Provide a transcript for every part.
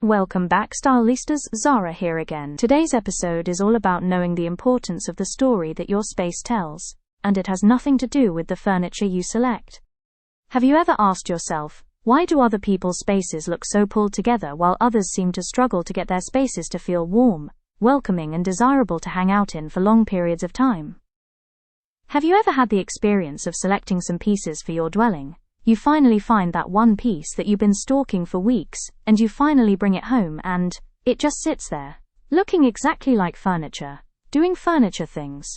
Welcome back, Stylistas. Zara here again. Today's episode is all about knowing the importance of the story that your space tells, and it has nothing to do with the furniture you select. Have you ever asked yourself, why do other people's spaces look so pulled together while others seem to struggle to get their spaces to feel warm, welcoming, and desirable to hang out in for long periods of time? Have you ever had the experience of selecting some pieces for your dwelling? You finally find that one piece that you've been stalking for weeks, and you finally bring it home and it just sits there, looking exactly like furniture, doing furniture things.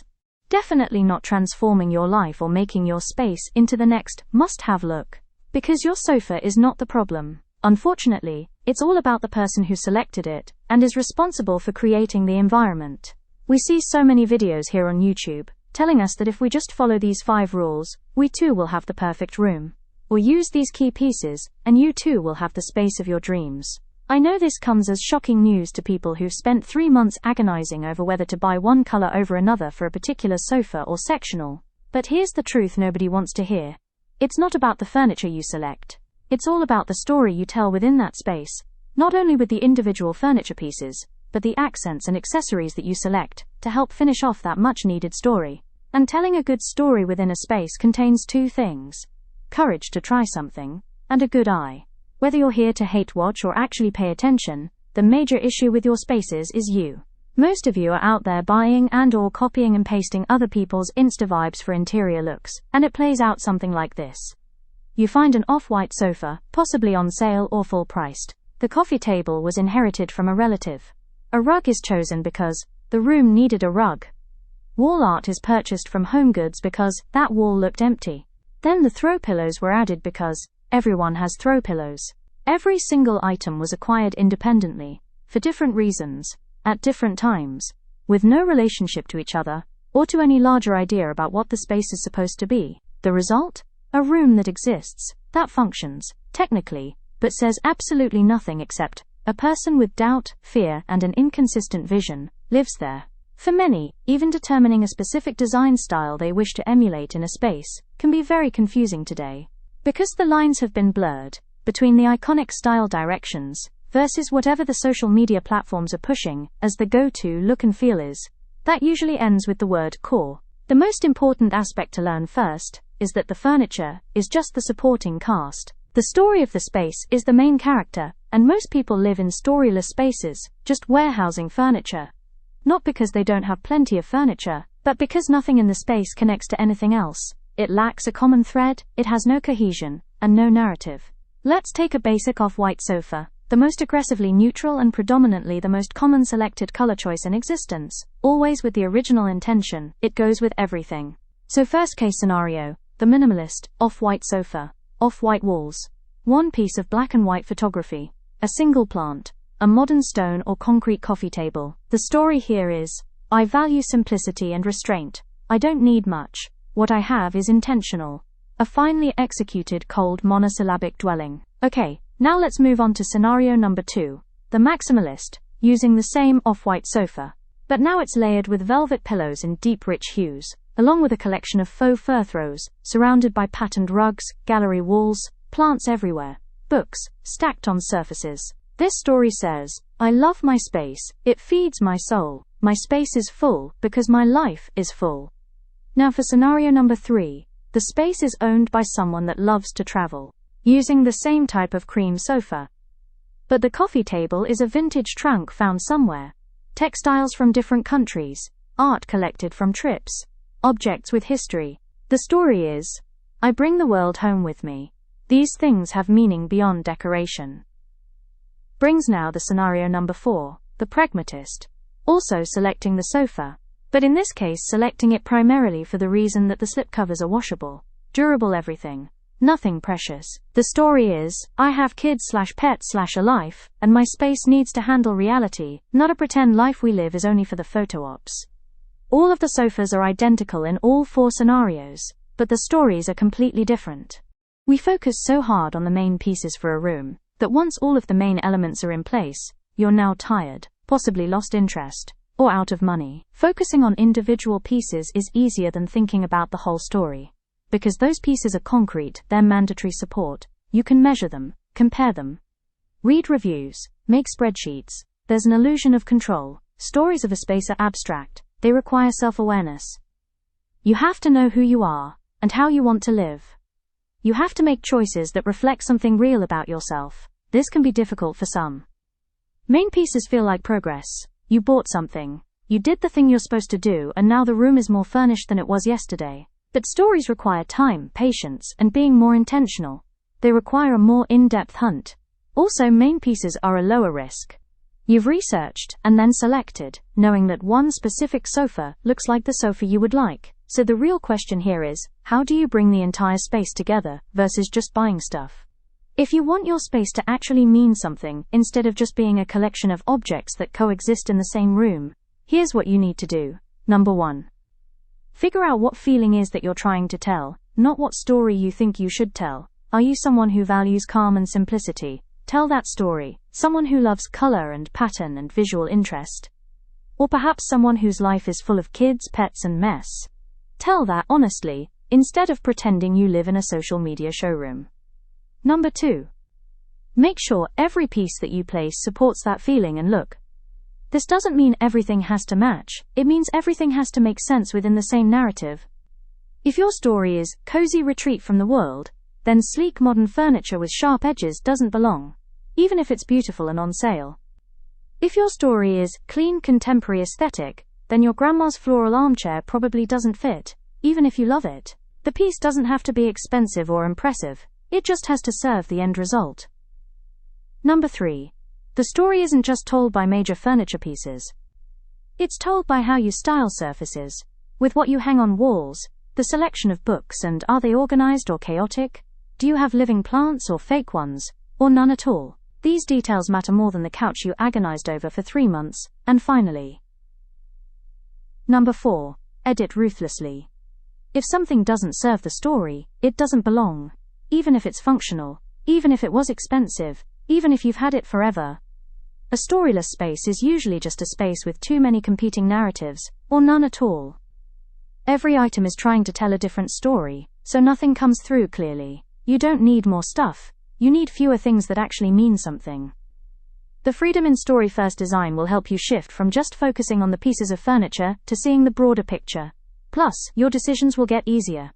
Definitely not transforming your life or making your space into the next must-have look. Because your sofa is not the problem. Unfortunately, it's all about the person who selected it and is responsible for creating the environment. We see so many videos here on YouTube telling us that if we just follow these 5 rules, we too will have the perfect room. Or use these key pieces, and you too will have the space of your dreams. I know this comes as shocking news to people who've spent 3 months agonizing over whether to buy one color over another for a particular sofa or sectional. But here's the truth nobody wants to hear. It's not about the furniture you select. It's all about the story you tell within that space, not only with the individual furniture pieces, but the accents and accessories that you select to help finish off that much-needed story. And telling a good story within a space contains 2 things. Courage to try something, and a good eye. Whether you're here to hate watch or actually pay attention, the major issue with your spaces is you. Most of you are out there buying and/or copying and pasting other people's Insta vibes for interior looks, and it plays out something like this. You find an off-white sofa, possibly on sale or full-priced. The coffee table was inherited from a relative. A rug is chosen because the room needed a rug. Wall art is purchased from HomeGoods because that wall looked empty. Then the throw pillows were added because everyone has throw pillows. Every single item was acquired independently, for different reasons, at different times, with no relationship to each other, or to any larger idea about what the space is supposed to be. The result? A room that exists, that functions, technically, but says absolutely nothing except, a person with doubt, fear, and an inconsistent vision lives there. For many, even determining a specific design style they wish to emulate in a space can be very confusing today. Because the lines have been blurred between the iconic style directions versus whatever the social media platforms are pushing as the go-to look and feel is, that usually ends with the word core. The most important aspect to learn first is that the furniture is just the supporting cast. The story of the space is the main character, and most people live in storyless spaces, just warehousing furniture. Not because they don't have plenty of furniture, but because nothing in the space connects to anything else. It lacks a common thread, it has no cohesion, and no narrative. Let's take a basic off-white sofa, the most aggressively neutral and predominantly the most common selected color choice in existence, always with the original intention, it goes with everything. So first case scenario, the minimalist, off-white sofa, off-white walls, one piece of black and white photography, a single plant, a modern stone or concrete coffee table. The story here is, I value simplicity and restraint. I don't need much. What I have is intentional. A finely executed cold monosyllabic dwelling. Okay, now let's move on to scenario number 2. The maximalist, using the same off-white sofa. But now it's layered with velvet pillows in deep rich hues, along with a collection of faux fur throws, surrounded by patterned rugs, gallery walls, plants everywhere, books, stacked on surfaces. This story says, I love my space, it feeds my soul, my space is full because my life is full. Now for scenario number 3, the space is owned by someone that loves to travel, using the same type of cream sofa. But the coffee table is a vintage trunk found somewhere, textiles from different countries, art collected from trips, objects with history. The story is, I bring the world home with me. These things have meaning beyond decoration. Brings now the scenario number 4, the pragmatist, also selecting the sofa, but in this case selecting it primarily for the reason that the slipcovers are washable, durable everything, nothing precious. The story is, I have kids/pets/a life, and my space needs to handle reality, not a pretend life we live is only for the photo ops. All of the sofas are identical in all 4 scenarios, but the stories are completely different. We focus so hard on the main pieces for a room, that once all of the main elements are in place, you're now tired, possibly lost interest, or out of money. Focusing on individual pieces is easier than thinking about the whole story. Because those pieces are concrete, they're mandatory support. You can measure them, compare them, read reviews, make spreadsheets. There's an illusion of control. Stories of a space are abstract. They require self-awareness. You have to know who you are and how you want to live. You have to make choices that reflect something real about yourself. This can be difficult for some. Main pieces feel like progress. You bought something. You did the thing you're supposed to do, and now the room is more furnished than it was yesterday. But stories require time, patience, and being more intentional. They require a more in-depth hunt. Also, main pieces are a lower risk. You've researched and then selected, knowing that one specific sofa looks like the sofa you would like. So the real question here is, how do you bring the entire space together versus just buying stuff? If you want your space to actually mean something, instead of just being a collection of objects that coexist in the same room, here's what you need to do. Number 1. Figure out what feeling is that you're trying to tell, not what story you think you should tell. Are you someone who values calm and simplicity? Tell that story. Someone who loves color and pattern and visual interest? Or perhaps someone whose life is full of kids, pets, and mess? Tell that honestly, instead of pretending you live in a social media showroom. Number 2. Make sure every piece that you place supports that feeling and look. This doesn't mean everything has to match, it means everything has to make sense within the same narrative. If your story is cozy retreat from the world, then sleek modern furniture with sharp edges doesn't belong, even if it's beautiful and on sale. If your story is clean contemporary aesthetic, then your grandma's floral armchair probably doesn't fit, even if you love it. The piece doesn't have to be expensive or impressive, it just has to serve the end result. Number 3. The story isn't just told by major furniture pieces. It's told by how you style surfaces, with what you hang on walls, the selection of books, and are they organized or chaotic? Do you have living plants or fake ones, or none at all? These details matter more than the couch you agonized over for 3 months. And finally, Number 4. Edit ruthlessly. If something doesn't serve the story, it doesn't belong. Even if it's functional, even if it was expensive, even if you've had it forever. A storyless space is usually just a space with too many competing narratives, or none at all. Every item is trying to tell a different story, so nothing comes through clearly. You don't need more stuff, you need fewer things that actually mean something. The freedom in story-first design will help you shift from just focusing on the pieces of furniture to seeing the broader picture. Plus, your decisions will get easier.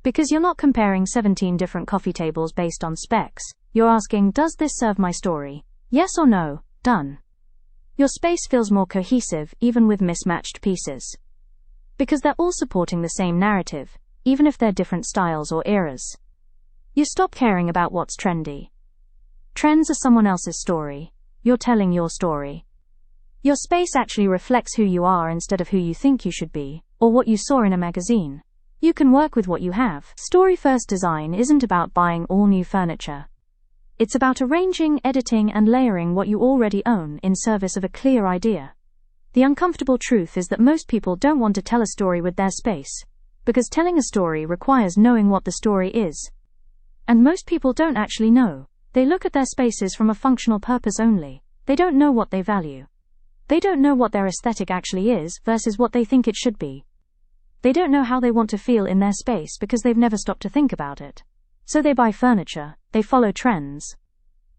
Because you're not comparing 17 different coffee tables based on specs, you're asking, does this serve my story? Yes or no? Done. Your space feels more cohesive even with mismatched pieces. Because they're all supporting the same narrative, even if they're different styles or eras. You stop caring about what's trendy. Trends are someone else's story. You're telling your story. Your space actually reflects who you are instead of who you think you should be, or what you saw in a magazine. You can work with what you have. Story-first design isn't about buying all new furniture. It's about arranging, editing, and layering what you already own in service of a clear idea. The uncomfortable truth is that most people don't want to tell a story with their space, because telling a story requires knowing what the story is. And most people don't actually know. They look at their spaces from a functional purpose only. They don't know what they value. They don't know what their aesthetic actually is versus what they think it should be. They don't know how they want to feel in their space because they've never stopped to think about it. So they buy furniture, they follow trends.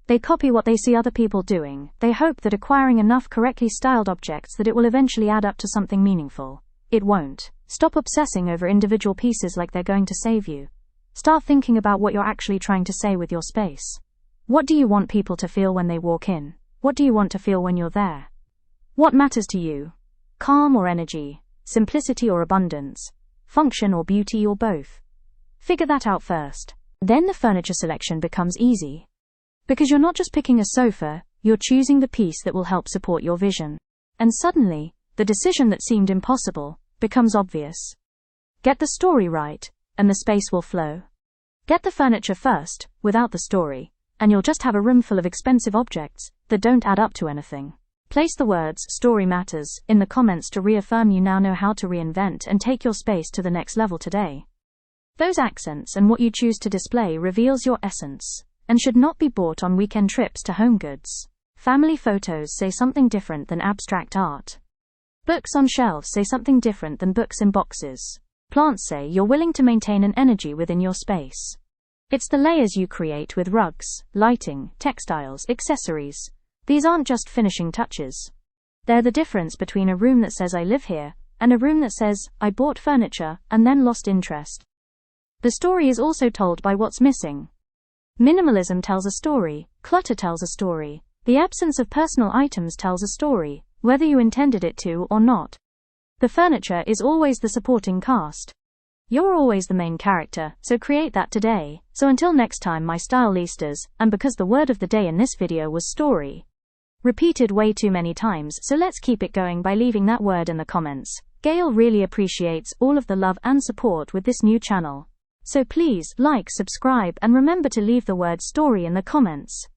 They copy what they see other people doing. They hope that acquiring enough correctly styled objects that it will eventually add up to something meaningful. It won't. Stop obsessing over individual pieces like they're going to save you. Start thinking about what you're actually trying to say with your space. What do you want people to feel when they walk in? What do you want to feel when you're there? What matters to you? Calm or energy? Simplicity or abundance? Function or beauty, or both? Figure that out first. Then the furniture selection becomes easy. Because you're not just picking a sofa, you're choosing the piece that will help support your vision. And suddenly, the decision that seemed impossible becomes obvious. Get the story right, and the space will flow. Get the furniture first, without the story, and you'll just have a room full of expensive objects that don't add up to anything. Place the words "story matters" in the comments to reaffirm you now know how to reinvent and take your space to the next level today. Those accents and what you choose to display reveals your essence, and should not be bought on weekend trips to HomeGoods. Family photos say something different than abstract art. Books on shelves say something different than books in boxes. Plants say you're willing to maintain an energy within your space. It's the layers you create with rugs, lighting, textiles, accessories, These aren't just finishing touches. They're the difference between a room that says I live here, and a room that says I bought furniture and then lost interest. The story is also told by what's missing. Minimalism tells a story, clutter tells a story, the absence of personal items tells a story, whether you intended it to or not. The furniture is always the supporting cast. You're always the main character, so create that today. So until next time, my stylistas, and because the word of the day in this video was story, repeated way too many times, so let's keep it going by leaving that word in the comments. Gail really appreciates all of the love and support with this new channel. So please, like, subscribe, and remember to leave the word story in the comments.